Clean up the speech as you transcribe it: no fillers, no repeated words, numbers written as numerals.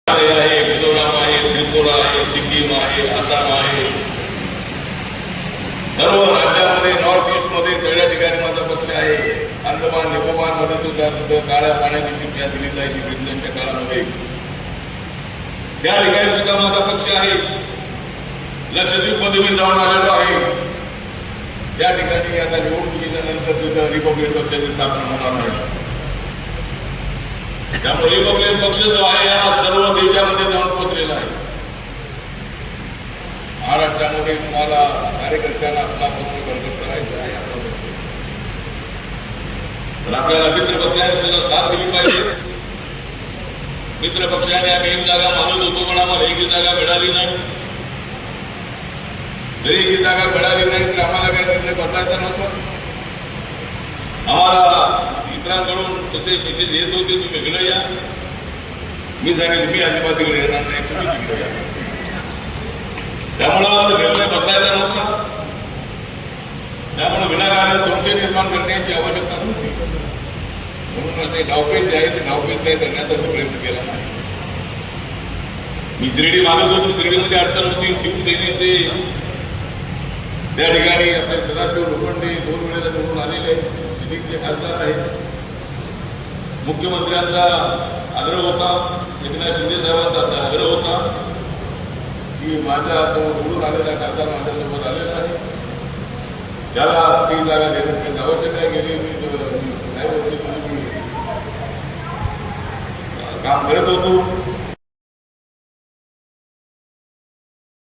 आहे, मिझोराम आहे, त्रिपुरा आहे, सिक्कीम आहे, आसाम आहे, सर्व राज्यामध्ये नॉर्थ ईस्ट मध्ये सगळ्या ठिकाणी माझा पक्ष आहे. अंदमान निकोबार मध्ये सुद्धा काळ्या पाण्याची शिक्षा दिली जायची ब्रिटनच्या काळामध्ये, त्या ठिकाणी सुद्धा माझा पक्ष आहे. लक्षद्वीप मध्ये मी जाऊन आलेलो आहे. त्या ठिकाणी आता निवडणुकीच्या नंतर तिथं रिपब्लिक पक्षाची स्थापना होणार आहे. त्यामुळे रिपब्लिकन पक्ष जो आहे हा सर्व देशामध्ये जाऊन पोचलेला आहे. महाराष्ट्रामध्ये तुम्हाला कार्यकर्त्यांना आपला प्रश्न प्रकट करायचा आहे. पण आपल्याला मित्र पक्षाने सुद्धा साथ दिली पाहिजे. मित्र पक्षाने आम्ही एक जागा मागत होतो, पण आम्हाला एक जागा मिळाली नाही. जरी एक जागा मिळाली नाही तर आम्हाला काही निर्णय बदलायचा नव्हता. आम्हाला मित्रांकडून तसे मेसेज येत होते, तुम्ही वेगळं या. मी सांगेल मी अजिबात तिकडे येणार नाही, तुम्ही तिकडे या. त्यामुळं निर्णय बदलायचा नव्हता. त्यामुळे विनाकारण संशय निर्माण करण्याची आवश्यकता नव्हती. म्हणून ते डावपेच जे आहे ते डावपेच काही करण्याचा प्रयत्न केला नाही. मी शिर्डी मागत होतो, शिर्डीमध्ये अडचण होती. शिवसेने ते त्या ठिकाणी आपले सदाशिव लोखंडे 2 वेळेला निवडून आलेले शिर्डीचे खासदार आहेत. मुख्यमंत्र्यांचा आग्रह होता, एकनाथ शिंदे साहेबांचा आग्रह होता की माझा तो निवडून आलेला खासदार माझ्यासोबत आलेला आहे, त्याला 3 जागा देण्याची आवश्यक आहे. गेली मी काम करत होतो.